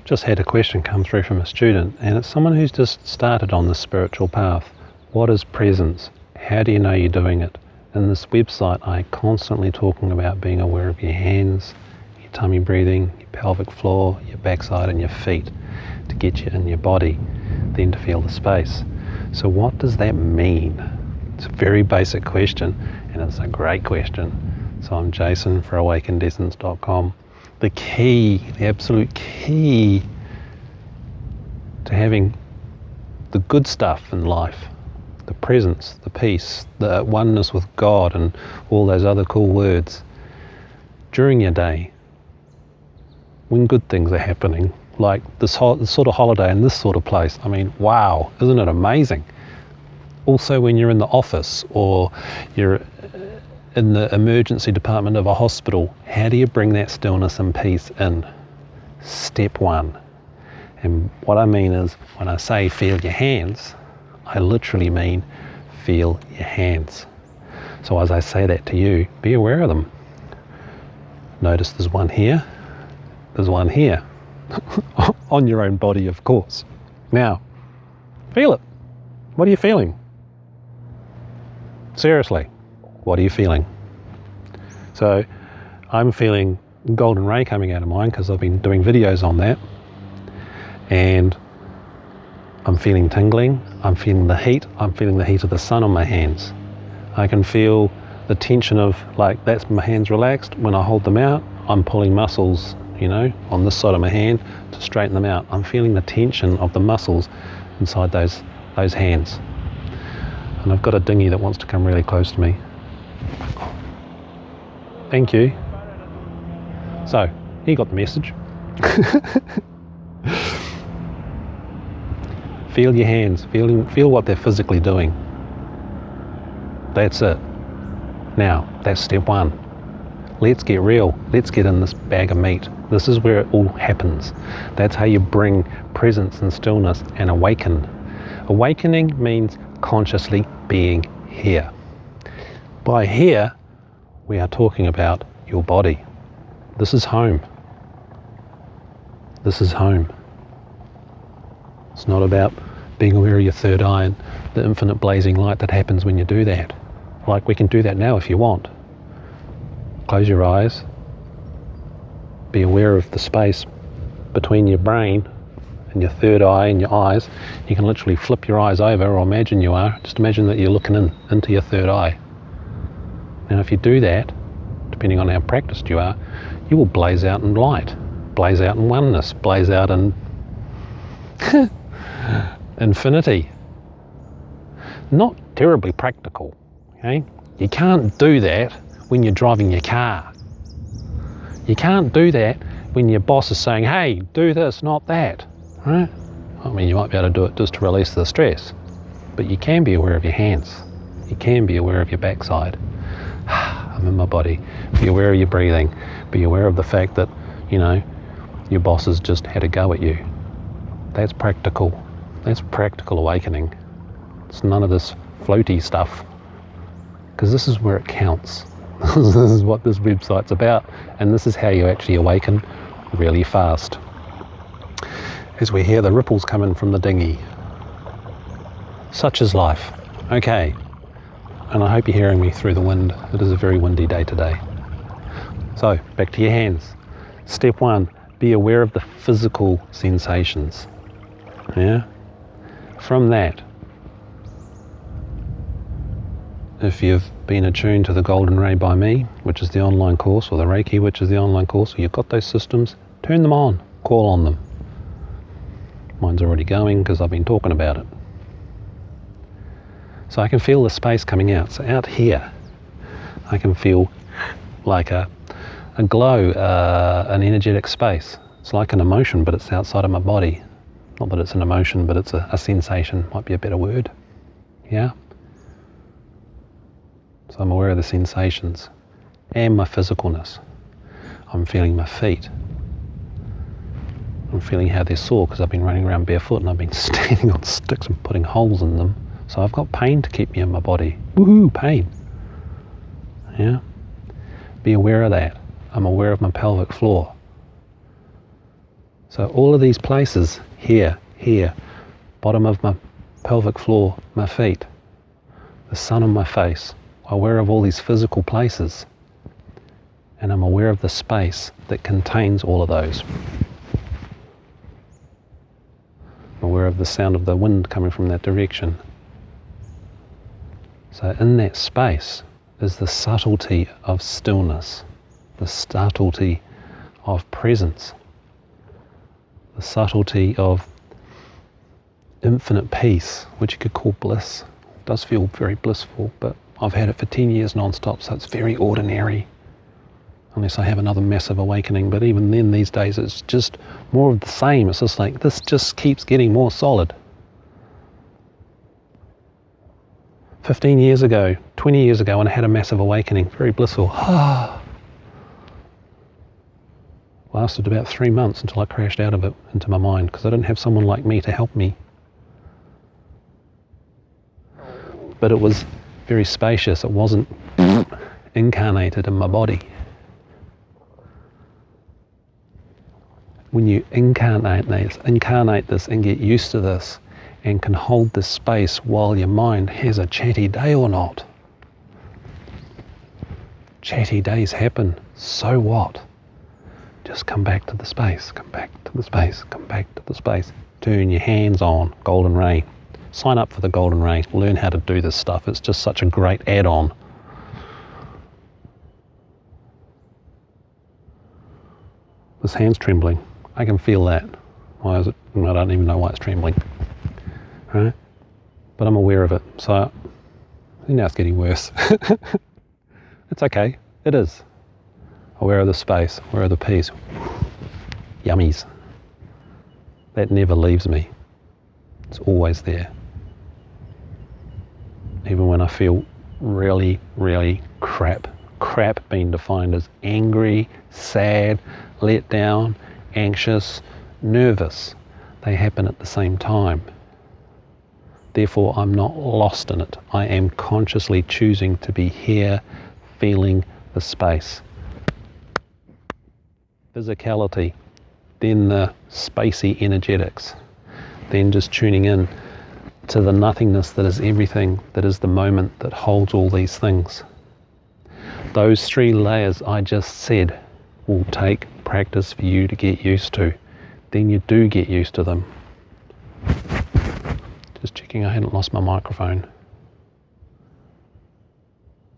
Just had a question come through from a student, and it's someone who's just started on the spiritual path. What is presence? How do you know you're doing it? In this website, I constantly talking about being aware of your hands, your tummy breathing, your pelvic floor, your backside and your feet to get you in your body, then to feel the space. So what does that mean? It's a very basic question, and it's a great question. So I'm Jason for AwakenedEssence.com. The key, the absolute key to having the good stuff in life, the presence, the peace, the oneness with God and all those other cool words during your day, when good things are happening, like this sort of holiday in this sort of place. I mean, wow, isn't it amazing? Also when you're in the office or you're in the emergency department of a hospital, how do you bring that stillness and peace in? Step one. And what I mean is, when I say feel your hands, I literally mean feel your hands. So as I say that to you, be aware of them. Notice there's one here, there's one here. On your own body, of course. Now, feel it. What are you feeling? Seriously, what are you feeling? So I'm feeling golden ray coming out of mine because I've been doing videos on that, and I'm feeling tingling, I'm feeling the heat of the sun on my hands. I can feel the tension of, like, that's my hands relaxed. When I hold them out, I'm pulling muscles, on this side of my hand to straighten them out. I'm feeling the tension of the muscles inside those hands. And I've got a dinghy that wants to come really close to me. Thank you. So, you got the message. Feel your hands, feel what they're physically doing. That's it. Now, that's step one. Let's get real. Let's get in this bag of meat. This is where it all happens. That's how you bring presence and stillness and awaken. Awakening means consciously being here. By here, we are talking about your body. This is home. This is home. It's not about being aware of your third eye and the infinite blazing light that happens when you do that. Like, we can do that now if you want. Close your eyes. Be aware of the space between your brain and your third eye and your eyes. You can literally flip your eyes over, or imagine you are. Just imagine that you're looking into your third eye. Now, if you do that, depending on how practiced you are, you will blaze out in light, blaze out in oneness, blaze out in infinity. Not terribly practical, okay? You can't do that when you're driving your car. You can't do that when your boss is saying, hey, do this, not that, right? I mean, you might be able to do it just to release the stress, but you can be aware of your hands. You can be aware of your backside. I'm in my body. Be aware of your breathing. Be aware of the fact that, your boss has just had a go at you. That's practical. That's practical awakening. It's none of this floaty stuff, because this is where it counts. This is what this website's about, and this is how you actually awaken really fast. As we hear the ripples coming from the dinghy. Such is life. Okay, and I hope you're hearing me through the wind. It is a very windy day today. So, back to your hands. Step one, be aware of the physical sensations. Yeah? From that, if you've been attuned to the Golden Ray by me, which is the online course, or the Reiki, which is the online course, or you've got those systems, turn them on, call on them. Mine's already going because I've been talking about it. So I can feel the space coming out. So out here, I can feel like a glow, an energetic space. It's like an emotion, but it's outside of my body. Not that it's an emotion, but it's a sensation, might be a better word. Yeah? So I'm aware of the sensations and my physicalness. I'm feeling my feet. I'm feeling how they're sore because I've been running around barefoot and I've been standing on sticks and putting holes in them. So I've got pain to keep me in my body. Woohoo, pain. Yeah? Be aware of that. I'm aware of my pelvic floor. So all of these places, here, bottom of my pelvic floor, my feet, the sun on my face, I'm aware of all these physical places, and I'm aware of the space that contains all of those. I'm aware of the sound of the wind coming from that direction. So in that space is the subtlety of stillness, the subtlety of presence, the subtlety of infinite peace, which you could call bliss. It does feel very blissful, but I've had it for 10 years non-stop, so it's very ordinary, unless I have another massive awakening. But even then, these days, it's just more of the same. It's just like, this just keeps getting more solid. 15 years ago, 20 years ago, when I had a massive awakening, very blissful, lasted about 3 months until I crashed out of it into my mind, because I didn't have someone like me to help me. But it was very spacious. It wasn't incarnated in my body. When you incarnate this and get used to this and can hold this space while your mind has a chatty day or not. Chatty days happen, so what? Just come back to the space, come back to the space, come back to the space. Turn your hands on, Golden Ray. Sign up for the Golden Ray, learn how to do this stuff. It's just such a great add-on. This hand's trembling. I can feel that. Why is it? I don't even know why it's trembling. Right? But I'm aware of it. So now it's getting worse. It's okay. It is. Aware of the space, aware of the peace. Yummies. That never leaves me. It's always there. Even when I feel really, really crap. Crap being defined as angry, sad, let down, anxious, nervous. They happen at the same time. Therefore, I'm not lost in it. I am consciously choosing to be here, feeling the space. Physicality, then the spacey energetics, then just tuning in to the nothingness that is everything, that is the moment that holds all these things. Those 3 layers I just said will take practice for you to get used to. Then you do get used to them. Just checking I hadn't lost my microphone.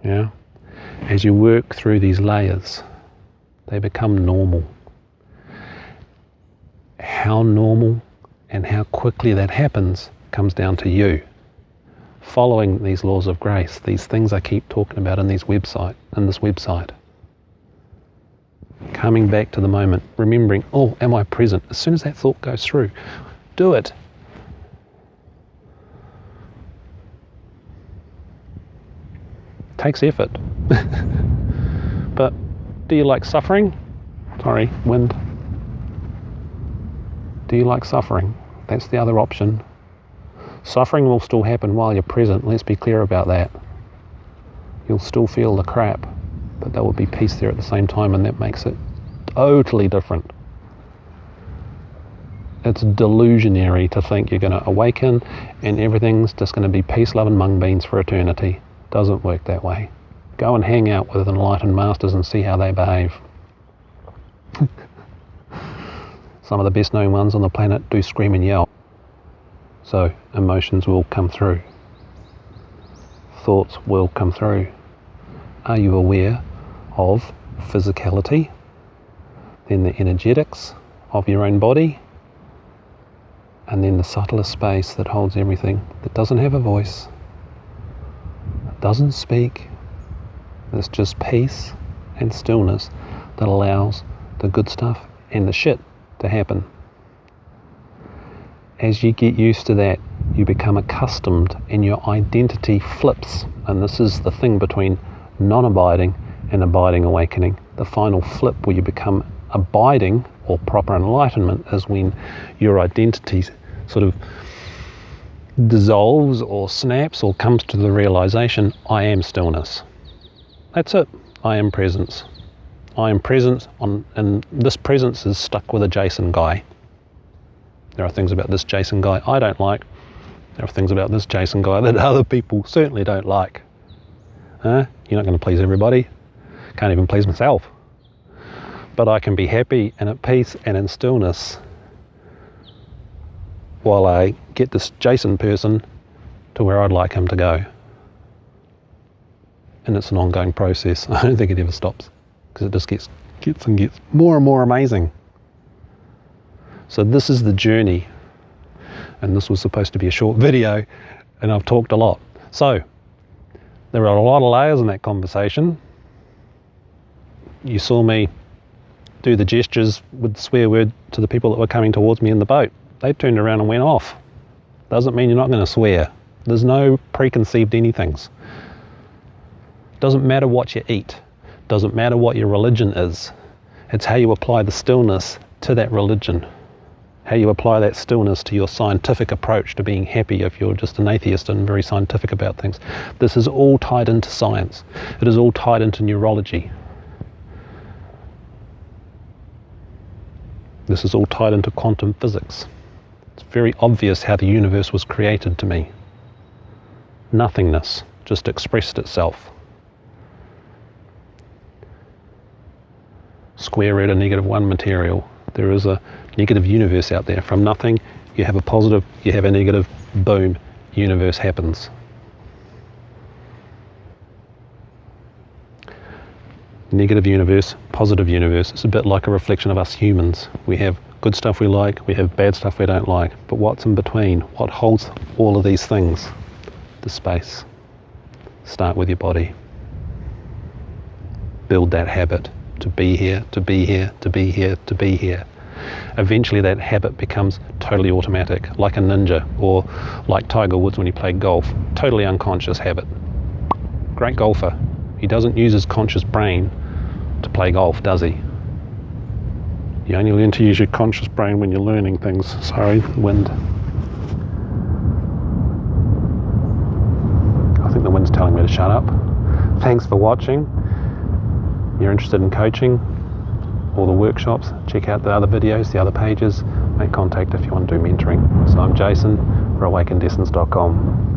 Yeah? As you work through these layers, they become normal. How normal and how quickly that happens comes down to you. Following these laws of grace, these things I keep talking about in this website. Coming back to the moment, remembering, oh, am I present? As soon as that thought goes through, do it. Takes effort. But do you like suffering? Sorry, wind. Do you like suffering? That's the other option. Suffering will still happen while you're present. Let's be clear about that. You'll still feel the crap, but there will be peace there at the same time, and that makes it totally different. It's delusionary to think you're going to awaken and everything's just going to be peace, love and mung beans for eternity. Doesn't work that way. Go and hang out with enlightened masters and see how they behave. Some of the best known ones on the planet do scream and yell. So emotions will come through. Thoughts will come through. Are you aware of physicality? Then the energetics of your own body. And then the subtlest space that holds everything, that doesn't have a voice, that doesn't speak. It's just peace and stillness that allows the good stuff and the shit to happen. As you get used to that, you become accustomed and your identity flips. And this is the thing between non-abiding and abiding awakening. The final flip where you become abiding or proper enlightenment is when your identity sort of dissolves or snaps or comes to the realization, I am stillness. That's it. I am presence. I am present and this presence is stuck with a Jason guy. There are things about this Jason guy I don't like. There are things about this Jason guy that other people certainly don't like. You're not going to please everybody. Can't even please myself. But I can be happy and at peace and in stillness while I get this Jason person to where I'd like him to go. And it's an ongoing process. I don't think it ever stops, because it just gets more and more amazing. So this is the journey, and this was supposed to be a short video, and I've talked a lot. So there are a lot of layers in that conversation. You saw me do the gestures with the swear word to the people that were coming towards me in the boat. They turned around and went off. Doesn't mean you're not going to swear. There's no preconceived anythings. Doesn't matter what you eat. Doesn't matter what your religion is. It's how you apply the stillness to that religion. How you apply that stillness to your scientific approach to being happy if you're just an atheist and very scientific about things. This is all tied into science. It is all tied into neurology. This is all tied into quantum physics. It's very obvious how the universe was created to me. Nothingness just expressed itself. Square root of -1 material. There is a negative universe out there. From nothing, you have a positive, you have a negative, boom, universe happens. Negative universe, positive universe. It's a bit like a reflection of us humans. We have good stuff we like, we have bad stuff we don't like. But what's in between? What holds all of these things? The space. Start with your body. Build that habit to be here, to be here, to be here, to be here. Eventually that habit becomes totally automatic, like a ninja, or like Tiger Woods when he played golf. Totally unconscious habit. Great golfer. He doesn't use his conscious brain to play golf, does he? You only learn to use your conscious brain when you're learning things. Sorry, wind. I think the wind's telling me to shut up. Thanks for watching. You're interested in coaching or the workshops, check out the other videos, the other pages. Make contact if you want to do mentoring. So I'm Jason for AwakenedEssence.com.